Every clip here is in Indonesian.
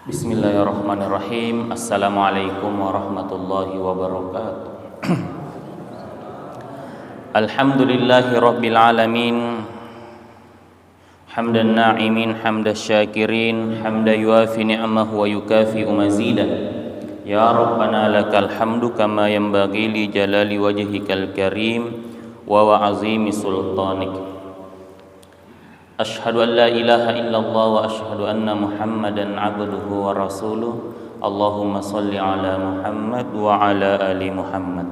Bismillahirrahmanirrahim. Assalamualaikum warahmatullahi wabarakatuh. Alhamdulillahi rabbil alamin. Hamdan na'imin, hamdan syakirin, hamdan yuafi ni'amahu wa yukafi mazidah. Ya Rabbana lakal hamdu kama yanbaghi li jalali wajhikal karim wa azimi sultanik. Ashhadu an la ilaha illallah wa ashhadu anna Muhammadan abduhu wa rasuluh. Allahumma salli ala Muhammad wa ala ali Muhammad.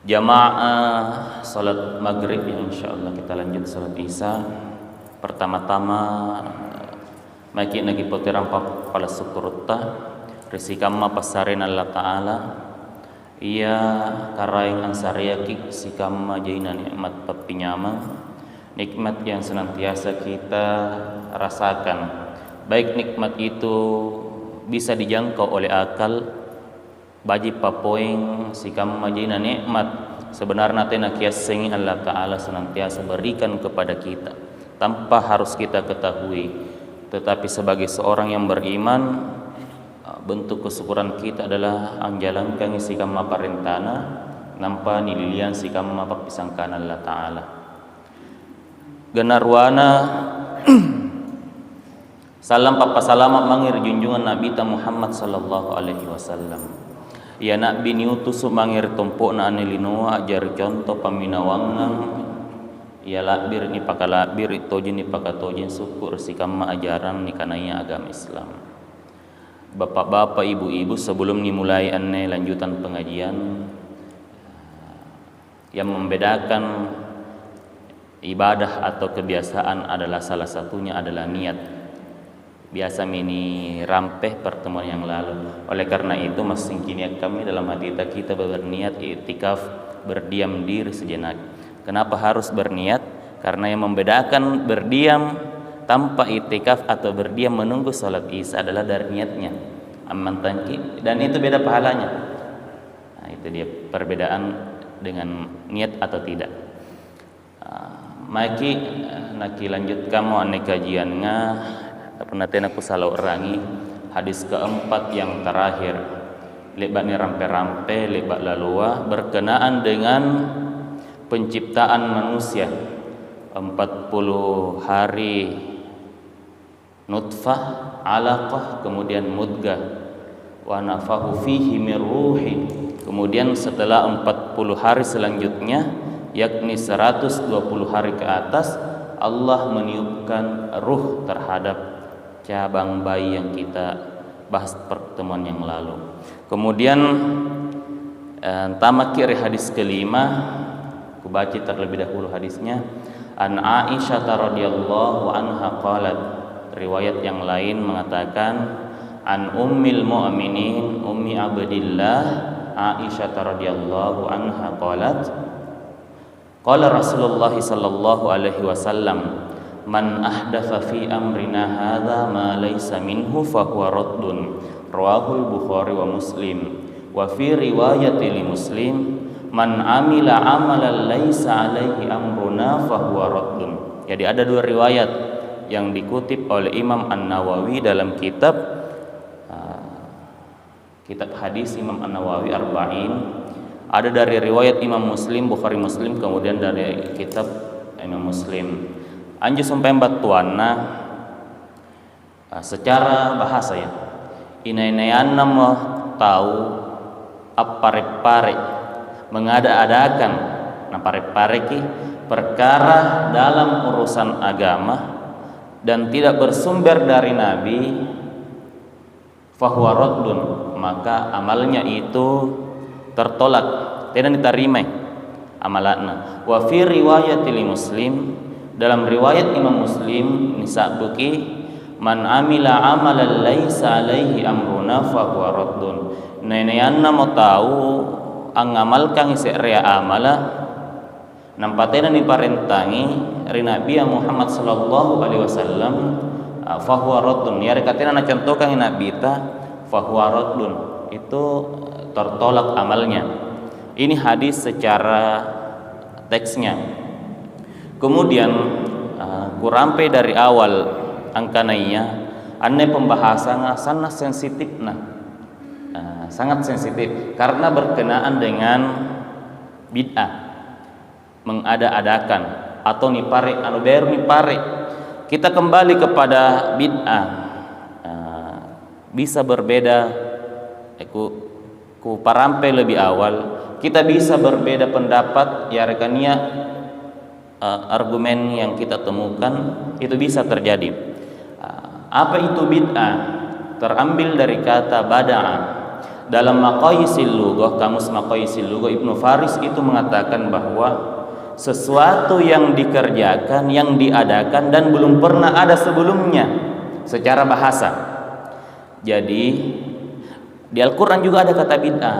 Jamaah salat maghrib ya, insyaallah kita lanjut salat isya. Pertama-tama maki nagi potiram pala syukurta risikama pasarin Allah taala ia karaing ansariaki sikama jaina nikmat papinyama, nikmat yang senantiasa kita rasakan, baik nikmat itu bisa dijangkau oleh akal, baji papoing sikam majina nikmat sebenarnya tena kiasengi Allah Ta'ala senantiasa berikan kepada kita tanpa harus kita ketahui. Tetapi sebagai seorang yang beriman, bentuk kesyukuran kita adalah anjalankan sikam parentana nampa nililian sikam papisangkan Allah Ta'ala. Genarwana salam papa salamat mangir junjungan Nabi ta Muhammad sallallahu alaihi wasallam. Ya Nabi niutus mangir tumpukna anilinoa ajar contoh paminawangang ya labir ni pakalabir itojin ni pakatojen syukur sikama ajaran ni kanaya agama Islam. Bapak-bapak, ibu-ibu, sebelum dimulai lanjutan pengajian yang membedakan ibadah atau kebiasaan adalah salah satunya adalah niat. Biasa mini rampeh pertemuan yang lalu. Oleh karena itu masing kini kami dalam hati kita berniat i'tikaf, berdiam diri sejenak. Kenapa harus berniat? Karena yang membedakan berdiam tanpa i'tikaf atau berdiam menunggu salat isya adalah dari niatnya. Amman tangki, dan itu beda pahalanya. Nah, itu dia perbedaan dengan niat atau tidak. Maki naki lanjut kamu ane kajiannya pernah aku salah urangi hadis keempat yang terakhir lebat ni rampe-rampe lebat lalua berkenaan dengan penciptaan manusia 40 hari nutfah alaqah kemudian mudghah wa nafahu fihi min ruhi kemudian setelah 40 hari selanjutnya yakni 120 hari ke atas Allah meniupkan ruh terhadap cabang bayi yang kita bahas pertemuan yang lalu. Kemudian tamak kiri hadis kelima, aku baca terlebih dahulu hadisnya. An Aisyah radhiyallahu anha qalat, riwayat yang lain mengatakan an ummil mu'minin ummi Abdillah Aisyah radhiyallahu anha qalat qala Rasulullah sallallahu alaihi wasallam man ahdatsa fi amrina hadza ma laysa minhu fa huwa raddun rawahul Bukhari wa Muslim wa fi riwayati li Muslim man amila amalan laysa alaihi amruna fa huwa raddun. Jadi ada dua riwayat yang dikutip oleh Imam An-Nawawi dalam kitab hadis Imam An-Nawawi Arba'in. Ada dari riwayat Imam Muslim, Bukhari Muslim, kemudian dari kitab Imam Muslim. Anju sampai batuanna secara bahasa ya. Inainayana mau tahu apa repare mengada-adakan nah pare-pare ki perkara dalam urusan agama dan tidak bersumber dari Nabi fahuwa raddun maka amalnya itu tertolak, tidak diterima amalanna. Wa fi riwayat Muslim, dalam riwayat Imam Muslim nisabuki man amila amalan laisa alaihi amruna fa huwa raddun. Neneanna mau tahu angamalkan rea amala nampatena diparentangi ri Nabi Muhammad sallallahu alaihi wasallam fa huwa raddun. Ya rekatena na contohkan Nabi ta fa huwa raddun itu tertolak amalnya. Ini hadis secara teksnya. Kemudian kurampe dari awal angkananya Anne pembahasannya sangat sensitif sangat sensitif karena berkenaan dengan bid'ah, mengada-adakan atau nipare anu baru nipare. Kita kembali kepada bid'ah, bisa berbeda ku parampe lebih awal, kita bisa berbeda pendapat ya rekannya, argumen yang kita temukan itu bisa terjadi. Apa itu bid'ah? Terambil dari kata bada'a. Dalam Maqayisil Lughah, kamus Maqayisil Lughah, Ibnu Faris itu mengatakan bahwa sesuatu yang dikerjakan, yang diadakan dan belum pernah ada sebelumnya secara bahasa. Jadi di Al-Qur'an juga ada kata bid'ah.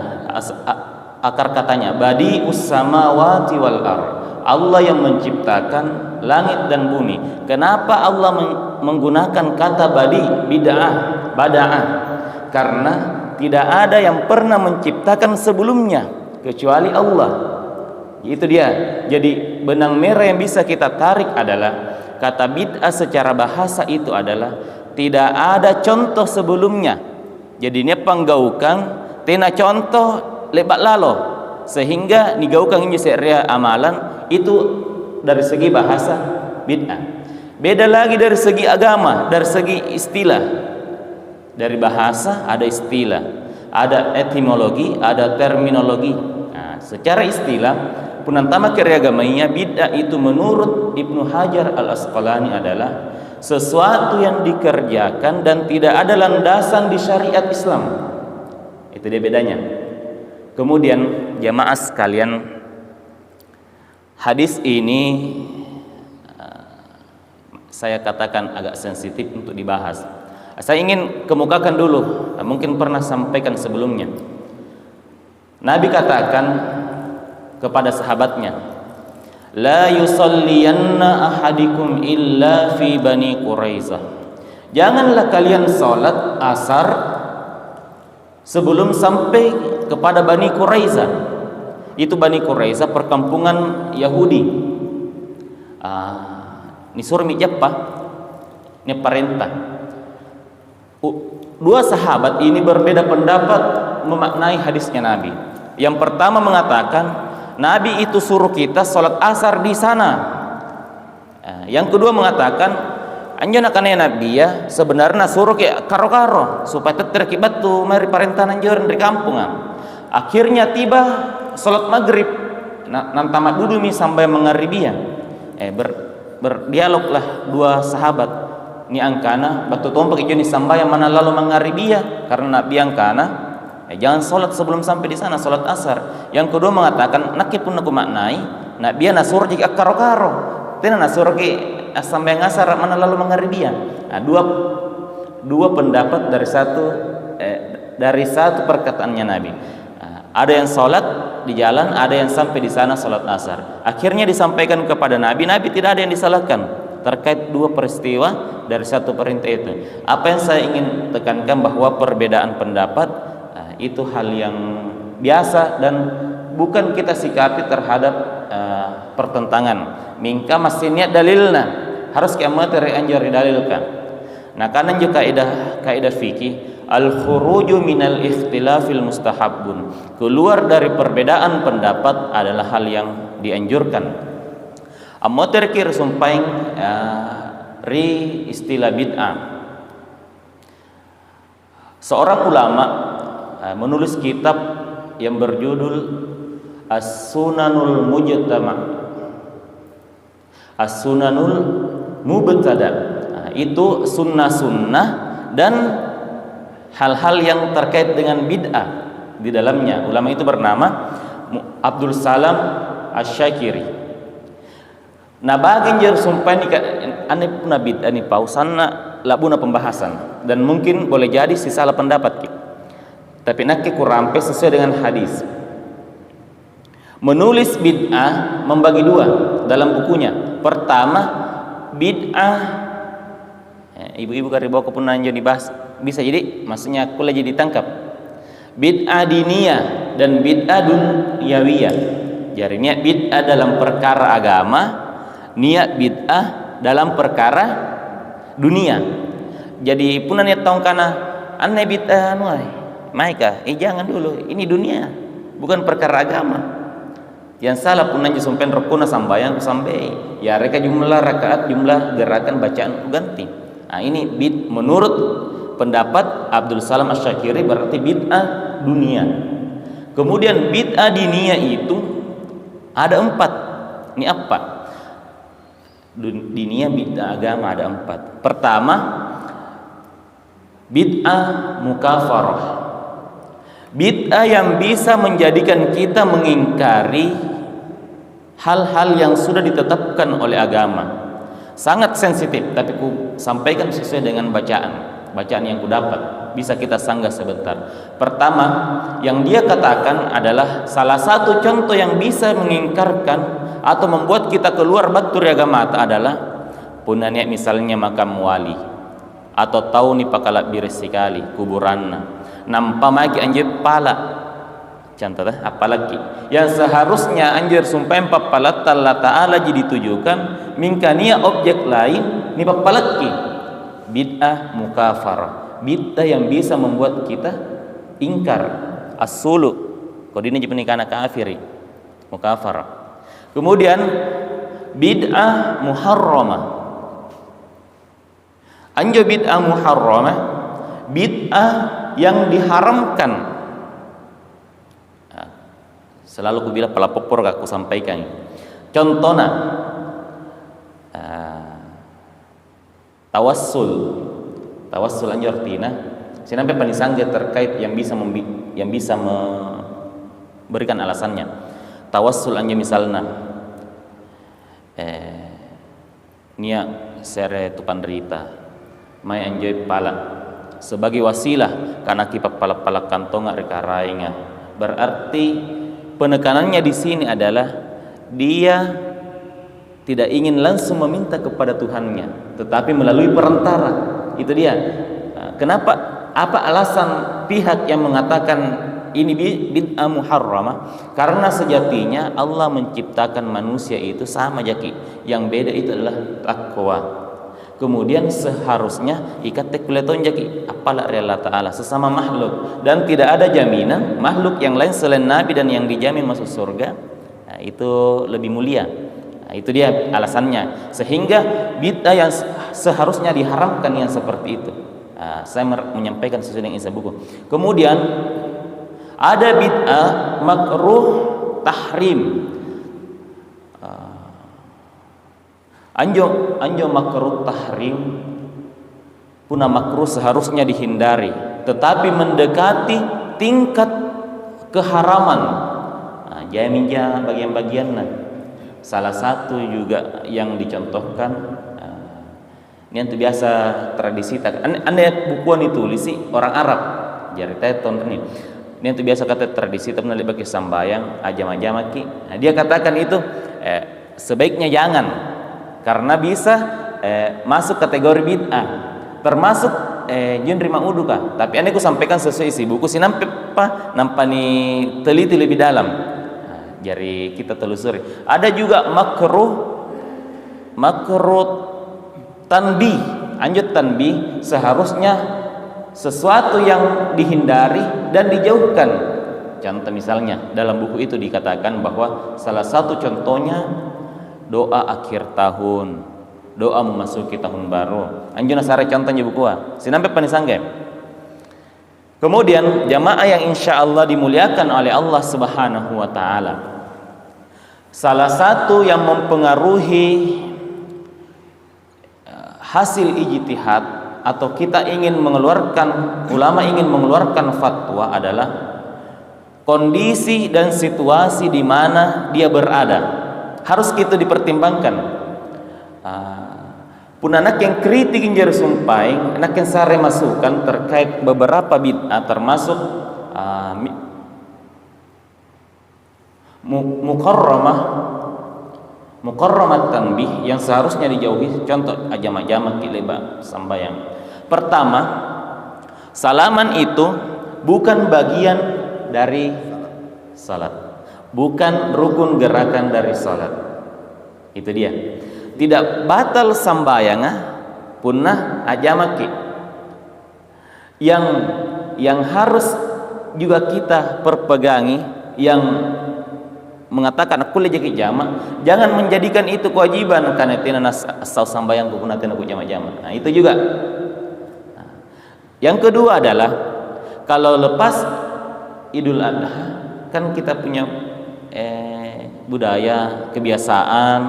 Akar katanya badi'us samawati wal ardh. Allah yang menciptakan langit dan bumi. Kenapa Allah menggunakan kata bid'ah? Karena tidak ada yang pernah menciptakan sebelumnya kecuali Allah. Itu dia. Jadi benang merah yang bisa kita tarik adalah kata bid'ah secara bahasa itu adalah tidak ada contoh sebelumnya. Jadi ini panggaukang tena contoh lebat lalo sehingga nigaukang ini seria amalan itu dari segi bahasa bid'ah. Beda lagi dari segi agama, dari segi istilah. Dari bahasa ada istilah, ada etimologi, ada terminologi. Nah, secara istilah punantama keriagamanya bid'ah itu menurut Ibnu Hajar Al-Asqalani adalah sesuatu yang dikerjakan dan tidak ada landasan di syariat Islam. Itu dia bedanya. Kemudian jamaah sekalian, hadis ini saya katakan agak sensitif untuk dibahas. Saya ingin kemukakan dulu, mungkin pernah sampaikan sebelumnya. Nabi katakan kepada sahabatnya, la yusalliyanna ahadikum illa fi bani Quraizah. Janganlah kalian salat asar sebelum sampai kepada Bani Quraizah. Itu Bani Quraizah perkampungan Yahudi. Ni surmi Jeppa, ni perintah. Dua sahabat ini berbeda pendapat memaknai hadisnya Nabi. Yang pertama mengatakan Nabi itu suruh kita salat asar di sana. Yang kedua mengatakan anjana kana Nabi ya sebenarnya suruh ke karo-karo supaya terkibat tu mari perintah anjuran dari kampung. Akhirnya tiba salat maghrib nantamat dulu mi sampai mengaribia. Berdialoglah dua sahabat. Ni angkana batu tompak ijo ni sampai yang mana lalu mengaribia karena Nabi angkana jangan salat sebelum sampai di sana, salat asar. Yang kedua mengatakan nakip pun aku maknai Nabi nasur jika karo-karo tena nasur ki sampai asar mana lalu mengaribia. Dua pendapat dari satu perkataannya Nabi. Ada yang salat di jalan, ada yang sampai di sana salat asar. Akhirnya disampaikan kepada Nabi, Nabi tidak ada yang disalahkan terkait dua peristiwa dari satu perintah itu. Apa yang saya ingin tekankan bahwa perbedaan pendapat itu hal yang biasa dan bukan kita sikapi terhadap pertentangan. Mingka masih niat dalilna harus kiamat dari anjur dalilkan. Nah, karena juga kaidah fikih al-khuruju minal ikhtilafil mustahabun. Keluar dari perbedaan pendapat adalah hal yang dianjurkan. Amma terkir sumpaing ri istilah bid'ah. Seorang ulama menulis kitab yang berjudul As-Sunanul Mujtama', As-Sunanul Mubtada'. Itu sunnah-sunnah dan hal-hal yang terkait dengan bid'ah di dalamnya. Ulama itu bernama Abdul Salam Asy-Syakiri. Nah, bagian jar sumpah ni ane puna bid'ah ni pausanna labuna pembahasan dan mungkin boleh jadi si salah pendapat kita. Tapi nak kurampe sesuai dengan hadis. Menulis bid'ah membagi dua dalam bukunya. Pertama, bid'ah ibu-ibu kari bawa ke punanjo dibahas bisa jadi maksudnya aku lagi ditangkap. Bid'ah diniyah dan bid'ah dunyawiyah. Jadi niat bid'ah dalam perkara agama, niat bid'ah dalam perkara dunia. jadi punan niat taung kana anne bid'ah anu ai maika jangan dulu, ini dunia bukan perkara agama. Yang salah punan sumpen rukuna sambayang sampai ya reka jumlah rakaat jumlah gerakan bacaan ganti. Nah ini menurut pendapat Abdul Salam Asy-Syakiri berarti bid'ah dunia. Kemudian bid'ah diniyah itu ada 4. Ini apa? Diniyah bid'ah agama ada 4. Pertama, bid'ah mukafarah. Bid'ah yang bisa menjadikan kita mengingkari hal-hal yang sudah ditetapkan oleh agama. Sangat sensitif, tapi ku sampaikan sesuai dengan bacaan yang ku dapat. Bisa kita sanggah sebentar. Pertama, yang dia katakan adalah salah satu contoh yang bisa mengingkarkan atau membuat kita keluar batur agama adalah punanya misalnya makam wali atau tahu ni pakala birisikali kuburanna nampak maki anjir pala contoh apalagi yang seharusnya anjir sumpah papalat Allah Ta'ala jadi ditujukan mingkania objek lain ni papalaki bid'ah mukafarah, bid'ah yang bisa membuat kita ingkar as-sulu kodine jepenikana kafiri mukafarah. Kemudian bid'ah muharramah. Anjo bid'ah muharramah, bid'ah yang diharamkan. Nah, selalu ku bilang pelapor aku sampaikan. Contohnya tawassul. Tawassul anjo artinya sinampe panisangga terkait yang bisa memberikan alasannya. Tawassul anjo misalnya nia sere tu panderita mai anjoi pala sebagai wasilah karena kipak pala kantonga reka rainga. Berarti penekanannya di sini adalah dia tidak ingin langsung meminta kepada Tuhannya, tetapi melalui perantara. Itu dia. Kenapa? Apa alasan pihak yang mengatakan ini bid'ah muharramah? Karena sejatinya Allah menciptakan manusia itu sama jaki. Yang beda itu adalah takwa. Kemudian seharusnya ikat tekleton jaki apalah Allah Ta'ala sesama makhluk, dan tidak ada jaminan makhluk yang lain selain Nabi dan yang dijamin masuk surga. Nah, itu lebih mulia. Nah, itu dia alasannya. Sehingga bid'ah yang seharusnya diharamkan yang seperti itu. Nah, saya menyampaikan sesuai dengan isi buku. Kemudian ada bid'ah makruh tahrim. Anjo makruh tahrim punah makruh seharusnya dihindari, tetapi mendekati tingkat keharaman. Nah, jaminja bagian-bagiannya. Salah satu juga yang dicontohkan ini yang biasa tradisi anda bukuan ditulis orang Arab jari teton ini yang biasa kata tradisi tapi nanti bagi sambayang ajam-ajam aki. Nah, dia katakan itu sebaiknya jangan karena bisa masuk kategori bid'ah, termasuk genre mauduka. Tapi ane ku sampaikan sesuai isi buku si nampe nampani teliti lebih dalam. Nah, jari kita telusuri. Ada juga makruh tanbih. Anjut tanbih seharusnya sesuatu yang dihindari dan dijauhkan. Contoh misalnya dalam buku itu dikatakan bahwa salah satu contohnya doa akhir tahun, doa memasuki tahun baru. Anjuna sare contohnya buku sinampe panisangge. Kemudian jamaah yang insya Allah dimuliakan oleh Allah Subhanahu wa Ta'ala, salah satu yang mempengaruhi hasil ijtihad atau kita ingin mengeluarkan, ulama ingin mengeluarkan fatwa adalah kondisi dan situasi di mana dia berada. Harus kita dipertimbangkan. Pun anak yang kritik injar sumpai, anak yang sare masukan terkait beberapa bid'ah termasuk mukarramat tanbih yang seharusnya dijauhi. Contoh ajam-ajam kileba sambayang. Pertama, salaman itu bukan bagian dari salat, bukan rukun gerakan dari salat. Itu dia. Tidak batal sambayanga punah ajamaki. yang harus juga kita perpegangi, yang mengatakan kuliah jadi jama, jangan menjadikan itu kewajiban karena tina asal sambayang kuna tina ku jama-jama. Nah, itu juga. Nah, yang kedua adalah kalau lepas Idul Adha kan kita punya budaya, kebiasaan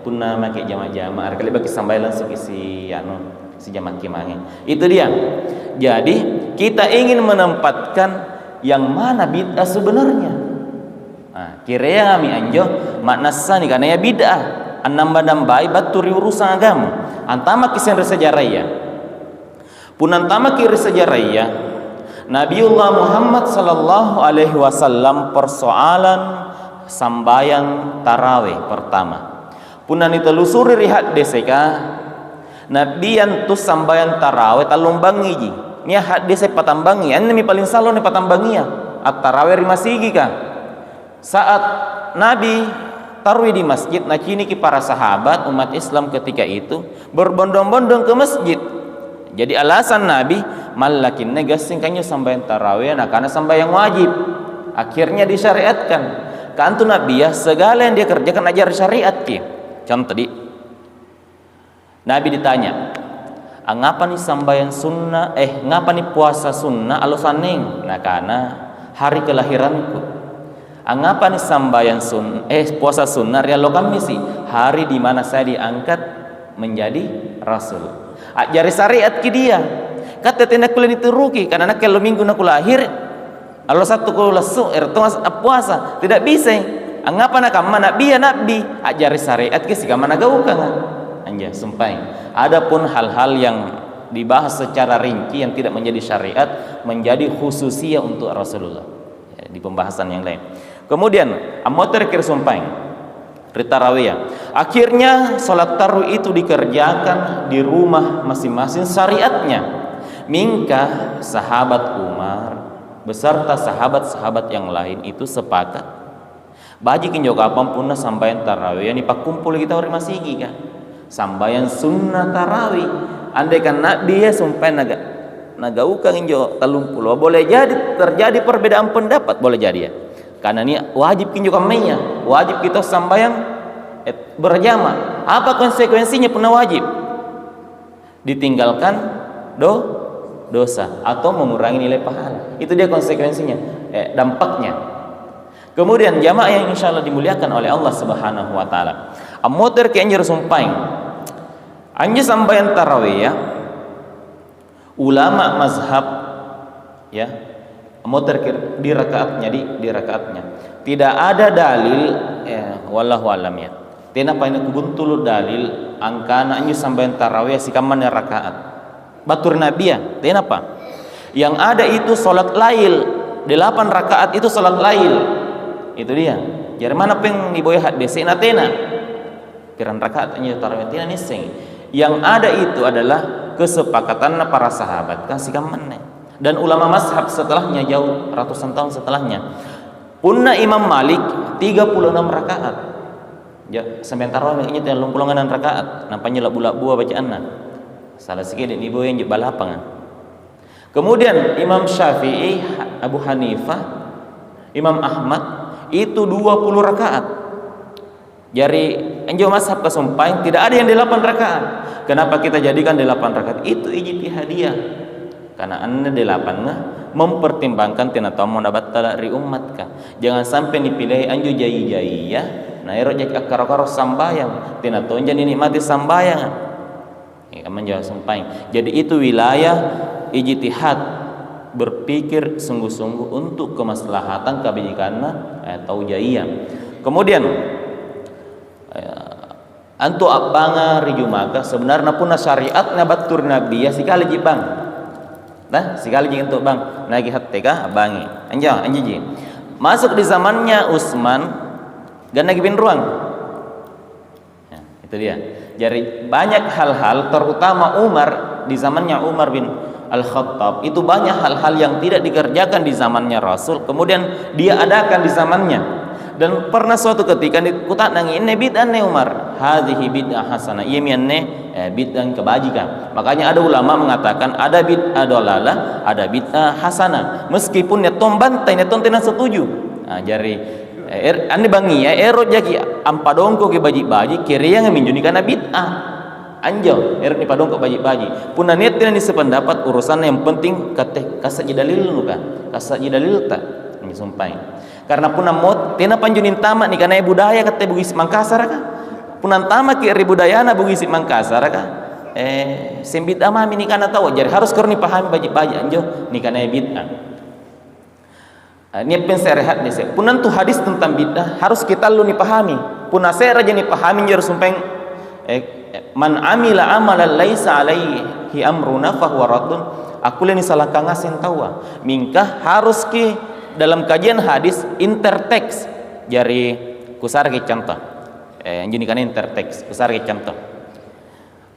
punna make jama-jama kali bagi sambayang langsung si jama kimange. Itu dia. Jadi kita ingin menempatkan yang mana bid'ah sebenarnya. Nah, kira kami anjo makna sani karena ya bid'ah annamba-nambai baturi urusan agama. Antama kisah sejarah ya. Punantama kiri sejarah ya. Nabiullah Muhammad sallallahu alaihi wasallam persoalan sambayang tarawih pertama. Punan ditelusuri rihat deseka Nabi yang tu sambayang tarawih talumbangi ji. Nia hadis patambangi, an mi paling salon ni patambangi ya. At tarawih rimasigi ka. Saat Nabi tarawih di masjid, nah kini para sahabat umat Islam ketika itu berbondong-bondong ke masjid. Jadi alasan Nabi malakin negasing kanyo sambayang tarawih nah karena sambayang wajib. Akhirnya disyariatkan. Kantu Nabi ya segala yang dia kerjakan ajar syariat ki. Contoh tadi Nabi ditanya, ngapa nih sambayang sunnah, ngapa nih puasa sunnah alasaning? Nah karena hari kelahiranku. Ngapa nih sambayang puasa sunnah ya lo kami sih hari di mana saya diangkat menjadi rasul. Ajari syariat ki dia. Kata tina kulen itu rugi karena kalau minggu naku lahir Allah satu ku lesu puasa tidak bisa. Ngapa nak mana nabi ajari syariat ki sih mana gaukan. Anja sumpah. Adapun hal-hal yang dibahas secara rinci yang tidak menjadi syariat menjadi khususiyah untuk Rasulullah ya, di pembahasan yang lain. Kemudian amoter kir sumpah ritarawiyah. Akhirnya salat tarawih itu dikerjakan di rumah masing-masing syariatnya. Mingkah sahabat Umar beserta sahabat-sahabat yang lain itu sepakat baji kinjo kapan punna sambayan tarawih yang dipakumpul kita orang masigi kan. Sambayan sunnah tarawih andai kan dia sumpah nagaukang injo 30 boleh jadi terjadi perbedaan pendapat boleh jadi ya karena ini wajib kinjo kamenya wajib kita sambayang berjamaah. Apa konsekuensinya pernah wajib ditinggalkan dosa atau mengurangi nilai pahala. Itu dia konsekuensinya dampaknya. Kemudian jamaah yang insyaallah dimuliakan oleh Allah Subhanahu wa taala. Amoter ke anjir sumpaing. Anjir sambayan tarawih ya. Ulama mazhab ya. Amoter di rakaatnya di rakaatnya. Tidak ada dalil wallahu alam ya. Tena paina kubuntul dalil angkana anjir sambayan tarawih sikaman rakaat. Batur Nabi ya. Tena apa? Yang ada itu salat lail. 8 rakaat itu salat lail. Itu dia. Jadi mana peng diboy hadis tena kiran rakaatnya tarawih tina nising. Yang ada itu adalah kesepakatan para sahabat kan sikaman dan ulama mazhab setelahnya jauh ratusan tahun setelahnya. Punna Imam Malik 36 rakaat. Ya sampai tarawih ini 36 rakaat. Nampaknya labu-labu bacaanna. Salah sikit ni boy yang balapangan. Kemudian Imam Syafi'i, Abu Hanifah, Imam Ahmad itu 20 rakaat. Jadi enjo mazhab kesumpain tidak ada yang 8 rakaat. Kenapa kita jadikan 8 rakaat? Itu ijtihadiyah. Karena anda 8 mempertimbangkan tina tamu dapat talari umatkah. Jangan sampai dipilih anjo jai-jai ya. Nah ero jak akar-akar sambayang tina tonjan dinikmati sambayang. Ya menjawab sumpain. Jadi itu wilayah ijtihad berpikir sungguh-sungguh untuk kemaslahatan kebijakan atau jaiyah. Kemudian antu abanga rijumaga sebenarnya pun syariatna batur nabi ya sekali jibang nah sekali jing untuk bang nagi hatteka abangi anji masuk di zamannya Utsman dan Nagi bin Ruang nah, itu dia. Jadi banyak hal-hal terutama Umar di zamannya Umar bin Al-Khattab itu banyak hal-hal yang tidak dikerjakan di zamannya Rasul kemudian dia adakan di zamannya. Dan pernah suatu ketika kutak nangi ini bid'ah ne Umar, hadhihi bid'ah hasanah, iya mianne bid'ah kebajikan. Makanya ada ulama mengatakan ada bid'ah dolalah, ada bid'ah hasanah. Meskipun ne tom bantai ne tom tenan setuju. Nah, jari ane bangi ya ero jaki ampadongko ke baji-baji kiriang minjuni kana bid'ah. Anjo ero ni padongko baji-baji. Puna net tenan sependapat urusan yang penting kate kasaji dalil nuka. Kasaji dalil ta. Ini sumpah. Karena puna mot tena panjunin tamak ni kana budaya kate bugis Mangkasar ka. Punan tamak ki budayana bugis Mangkasar ka. Sembit amami ni kana tahu jadi harus korni pahami baji-baji anjo ni kana bid'ah. Ni penserehat ni se. Punan tu hadis tentang bid'ah harus kita lu ni pahami. Puna sera je ni pahami jer sumpeng man amila amalan laisa alaihi amruna fahuwa raddun. Aku ni salah kangasen tawa. Mingkah harus ki dalam kajian hadis interteks jari kusar ke contoh anjuni kan interteks kusar ke contoh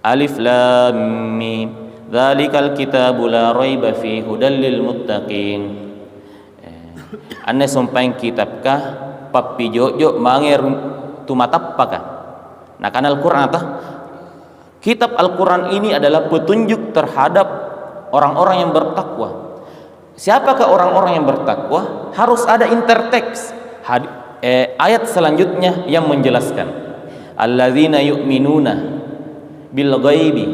alif lam mim dzalikal kitabu la raiba fi hudal lil muttaqin anne sompang kitab kah pappi jojo manger tumatappaka nah kan Al-Qur'an atau kitab Al-Qur'an ini adalah petunjuk terhadap orang-orang yang bertakwa. Siapakah orang-orang yang bertakwa? Harus ada interteks ayat selanjutnya yang menjelaskan alladzina yu'minuna bil ghaibi.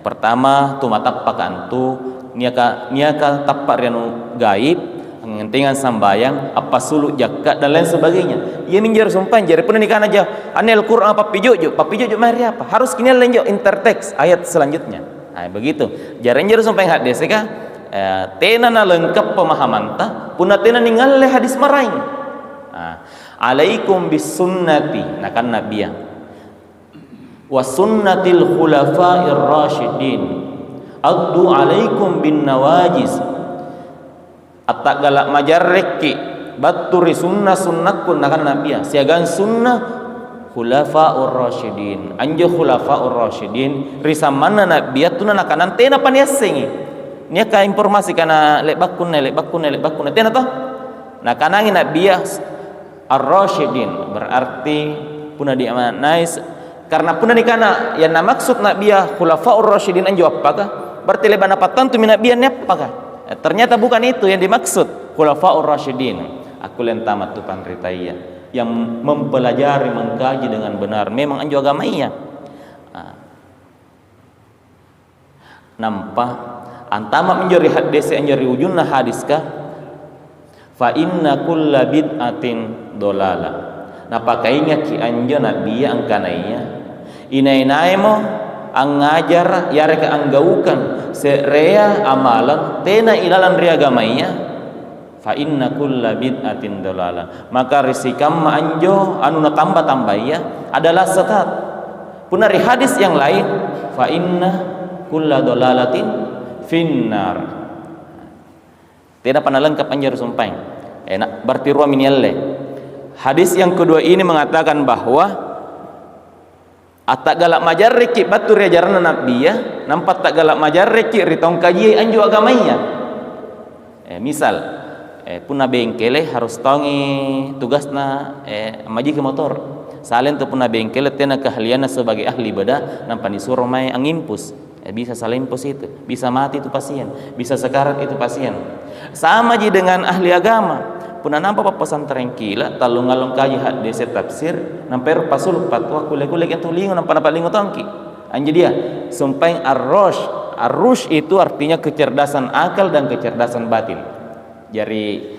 Pertama tumatappakan tu niaka tappak rianu gaib ngentingan sambayang apa suluk jakat dan lain sebagainya. Ia minjar sumpah jari pun nikah aja anil Qur'an papi jojo mari apa? Harus kini lanjut interteks ayat selanjutnya. Nah, begitu. Jari sumpah hadis ka tena na lengkap pemahaman ta puna tena ningalle hadis maraing alaikum bis sunnati nakan nabiya wa sunnatil khulafa'ir rasyidin addu alaikum bin nawajiz atak galak majarreki baturi sunnahkun nakan nabiya siagan sunnah khulafa'ur rasyidin anjo khulafa'ur rasyidin risamana nabiya tuna nakanan tena paniasengi nia ka informasi kana lek bakun tena toh nah kanangi nabiyah ar-rasyidin berarti puna diamanai karena puna nikana yang maksud nabiyah khulafaur rasyidin anjo apakah berarti lebana patantu min nabiyah ni apakah ternyata bukan itu yang dimaksud khulafaur rasyidin aku len tamat tu panritaya yang mempelajari mengkaji dengan benar memang anjo agama iya nampak antama menjadi hadis menjadi ujunna hadis kah fa inna kulla bid'atin dolala nah pakainya ki anja nabiya angkanainya inainai mo ang ngajar yare ka anggaukan serea amalan tena ilalan ria agamainya fa inna kulla bid'atin dolala maka risikam ma anjo anu na tambah ya adalah sesat punari hadis yang lain fa inna kulla dolalatin finnar tidak pernah lengkap anjar sumpah enak berarti ruang minialle hadis yang kedua ini mengatakan bahwa atak galak majarriki batur ya jarana nabiyah nampak tak galak majarriki ritong kaji anju agamanya misal puna bengkele harus tongi tugasna maji ke motor salen tu puna bengkele tena keahlianna sebagai ahli beda nampak disuruh mai angimpus bisa salimpus itu, bisa mati itu pasien, bisa sekarat itu pasien. Sama ji dengan ahli agama. Puna nampak pesantren kila talung ngalong kaji hadis tafsir namper pasul patwa kule-kule itu lingo nampak lingo tangki. Anji dia sumpah arrush itu artinya kecerdasan akal dan kecerdasan batin. Jadi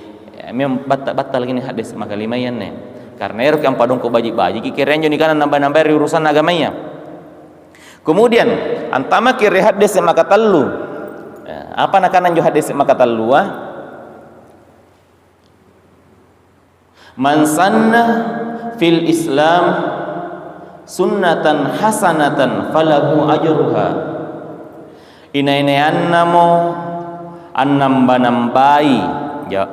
memang batal gini hadis maka limayan nih. Karena erok yang padong ko baji-baji kikiranya ni kana nambah-nambah urusan agamanya. Kemudian antama kiri hadis maka tallu apa nakanan jo hadis maka tallu man sanna fil islam sunnatan hasanatan falahu ajruha inainayannamo annambanambai ya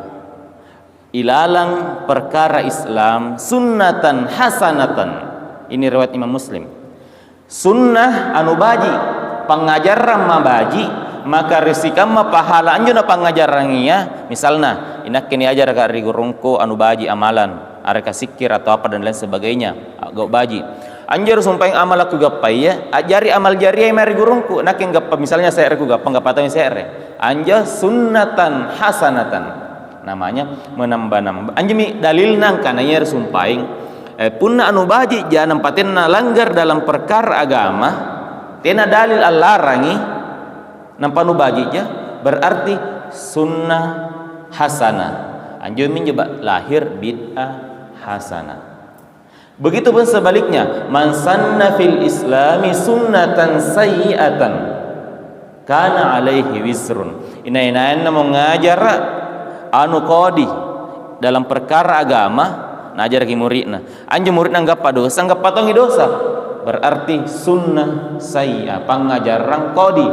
ilalang perkara Islam sunnatan hasanatan ini riwayat Imam Muslim sunnah anu baji pengajaran mabaji maka risikama pahala anjo na pangajarannya. Misalnya inak kini ajar ka rigurungko anu baji amalan areka sikir atau apa dan lain sebagainya agak baji anjir sumpah amal aku gapai ya ajari amal jariah mari gurungku nak yang gapa misalnya saya aku gapa patang saya anja sunnatan hasanatan namanya menambah-nambah anjemi dalil nang kananya sumpaing punna anu baji jangan patenna langgar dalam perkara agama tena dalil alarangi nampak anu baji ja berarti sunnah hasanah anjemi coba lahir bid'ah hasanah. Begitupun sebaliknya, man sanna fil islami sunnatan sayyi'atan kana alaihi wisrun. Ina-ina mau ngajar anu qadi dalam perkara agama, ngajar ki muridna. Anjeun muridna anggap dosa, anggap patongi dosa. Berarti sunnah sayyi'ah, pangajaran qadi.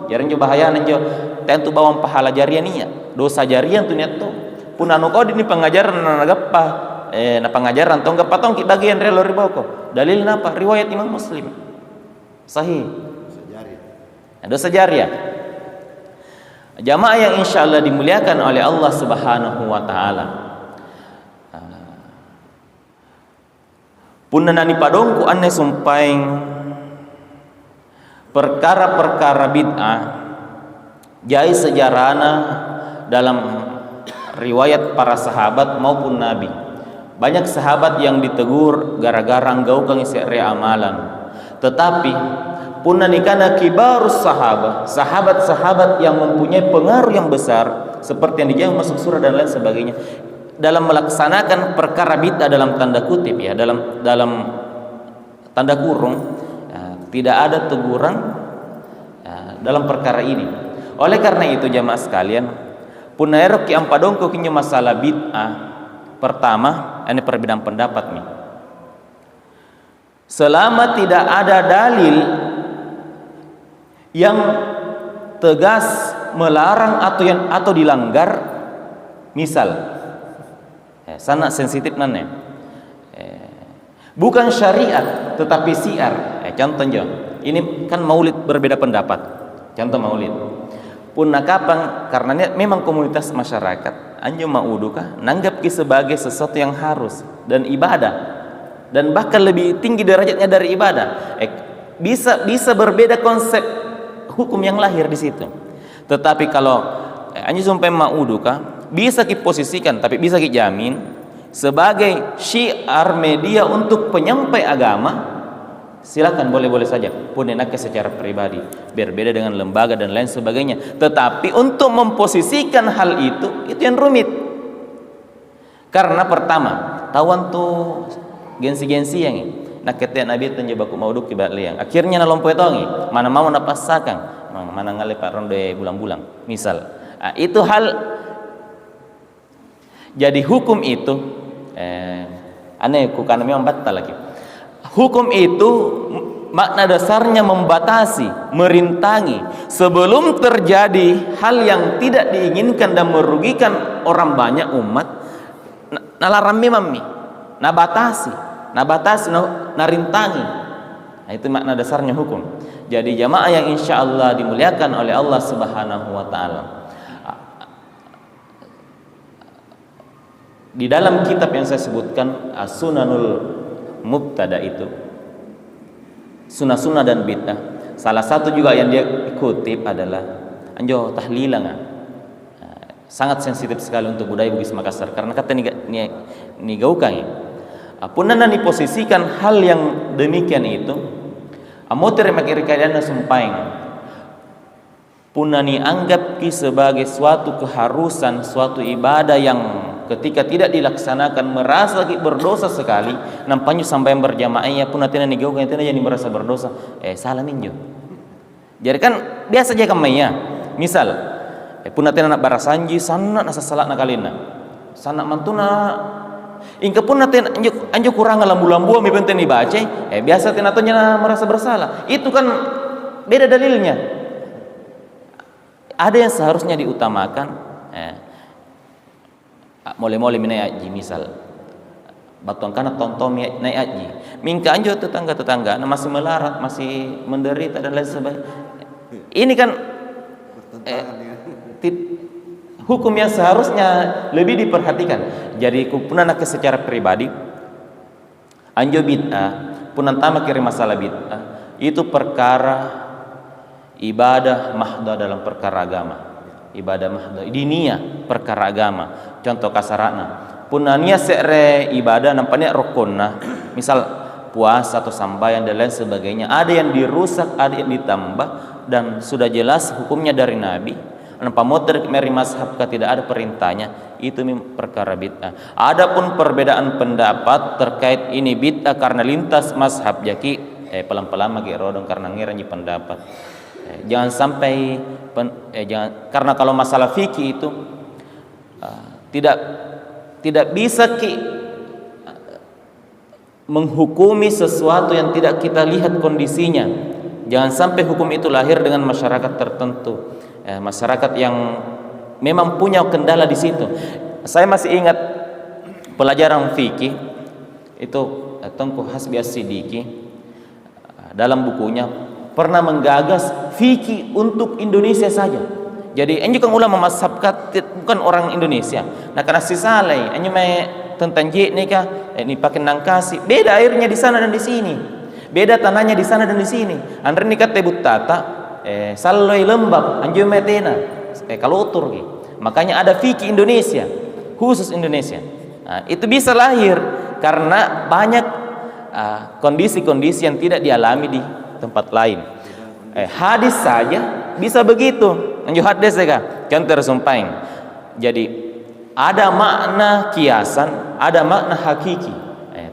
Jarang coba bahaya jo tentu bawang pahala jariah niya. Dosa jariah tu niat tu. Pun anu qadi ni pangajaran nagappa na pangajaran tong gapatong ki bagian relo riboko dalil napa riwayat Imam Muslim sahih dosa jariah jamaah yang insyaallah dimuliakan oleh Allah Subhanahu wa taala punna ni padongku anne sumpaing perkara-perkara bid'ah jai sejarahna dalam riwayat para sahabat maupun nabi. Banyak sahabat yang ditegur gara-gara enggau kang isi amalan. Tetapi punna nikana kibarus sahabat-sahabat yang mempunyai pengaruh yang besar seperti yang dijawab masuk surah dan lain sebagainya dalam melaksanakan perkara bid'ah dalam tanda kutip ya dalam tanda kurung tidak ada teguran dalam perkara ini. Oleh karena itu jamaah sekalian punna erok ki ampadongko kinyo masalah bid'ah. Pertama, ini perbedaan pendapat nih. Selama tidak ada dalil yang tegas melarang atau dilanggar, misal, sangat sensitif nane, bukan syariat tetapi siar. Contohnya, ini kan maulid berbeda pendapat. Contoh maulid. Punna kapang karena memang komunitas masyarakat anjo mauduka nanggap ki sebagai sesuatu yang harus dan ibadah dan bahkan lebih tinggi derajatnya dari ibadah bisa berbeda konsep hukum yang lahir di situ. Tetapi kalau anjo sampai mauduka bisa ki posisikan tapi bisa ki jamin sebagai syiar media untuk penyampai agama. Silakan boleh-boleh saja pun enaknya secara pribadi berbeda dengan lembaga dan lain sebagainya, tetapi untuk memposisikan hal itu yang rumit karena pertama tawan tuh gensi-gensi yang nak ketia nabi tanjo baku mauduk ki liang akhirnya na lompoe tongi mana mau na pasakang mana ngale pak ronde bulang-bulang misal itu hal jadi hukum itu aneh kukana memang batal lagi. Hukum itu makna dasarnya membatasi, merintangi sebelum terjadi hal yang tidak diinginkan dan merugikan orang banyak umat. Nalarang memang nabatasi, narintangi. Nah, itu makna dasarnya hukum. Jadi jamaah yang insya Allah dimuliakan oleh Allah Subhanahu wa taala. Di dalam kitab yang saya sebutkan As-Sunanul Mubtada itu sunnah-sunnah dan bid'ah. Salah satu juga yang dia kutip adalah anjo tahlilan. Sangat sensitif sekali untuk budaya Bugis Makassar karena kata ni gaukang. Apunana diposisikan hal yang demikian itu amoter makirikadana sumpaing. Punani anggap ki sebagai suatu keharusan, suatu ibadah yang ketika tidak dilaksanakan merasa berdosa sekali nampaknya sampai berjamaahnya pun nanti nih gau nanti jadi merasa berdosa salah ninjo jadi kan biasa aja kamanya misal pun nanti anak barasanji sana nasa salah nakalina sana mantuna ingka pun nanti anjo kurang lambu-lambu mi benten dibaca biasa tenatunya merasa bersalah itu kan beda dalilnya ada yang seharusnya diutamakan mole-mole naik haji misal batuan kana tonton naik haji mingka anjo tetangga masih melarat masih menderita dan lain sebagainya ini kan hukum yang seharusnya lebih diperhatikan. Jadi kupunan nak secara pribadi anjo bid'ah punan tama kiri masalah bid'ah itu perkara ibadah mahda dalam perkara agama, ibadah mahda dinia perkara agama. Contoh kasarana punania sekre ibadah nampaknya rukuna, misal puasa atau sambayan dan lain sebagainya, ada yang dirusak, ada yang ditambah, dan sudah jelas hukumnya dari Nabi. Nampak motor meri mazhab tidak ada perintahnya, itu perkara bid'ah. Adapun perbedaan pendapat terkait ini bid'ah karena lintas mazhab jaki pelan-pelan magi rodong karena ngiranji pendapat. Jangan sampai karena kalau masalah fikih itu tidak bisa menghukumi sesuatu yang tidak kita lihat kondisinya. Jangan sampai hukum itu lahir dengan masyarakat tertentu, masyarakat yang memang punya kendala di situ. Saya masih ingat pelajaran fikih itu Tengku Hasbi As-Siddiqi dalam bukunya pernah menggagas fikih untuk Indonesia saja. Jadi anju kan ulama mazhab bukan orang Indonesia. Nah karena si saleh anju tentang nikah ini pakai nangkasi, beda airnya di sana dan di sini, beda tanahnya di sana dan di sini. Andre nikah tebut tata saloi lembab anju metena kalau utur gitu. Makanya ada fikih Indonesia khusus Indonesia. Nah, itu bisa lahir karena banyak kondisi-kondisi yang tidak dialami di tempat lain. Hadis saja bisa begitu. Anju hadis ya, contoh sumpain. Jadi ada makna kiasan, ada makna hakiki.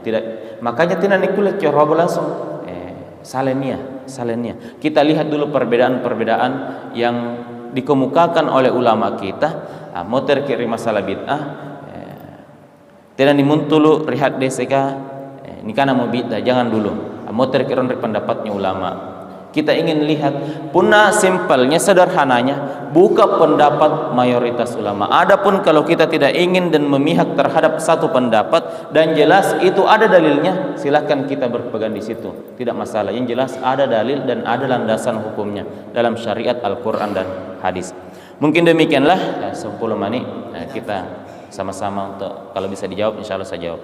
Tidak, makanya tidak nikulet coba langsung salenia. Kita lihat dulu perbedaan-perbedaan yang dikemukakan oleh ulama kita. Mau terkiri masalah bid'ah, tidak dimuntulu rihat deseka. Ini karena mau bid'ah, jangan dulu. Mau terkiri pendapatnya ulama. Kita ingin lihat punah simpelnya, sederhananya, buka pendapat mayoritas ulama. Adapun kalau kita tidak ingin dan memihak terhadap satu pendapat dan jelas itu ada dalilnya, silakan kita berpegang di situ, tidak masalah. Yang jelas ada dalil dan ada landasan hukumnya dalam syariat Al-Quran dan hadis. Mungkin demikianlah 10 menit kita sama-sama untuk kalau bisa dijawab, insya Allah saya jawab.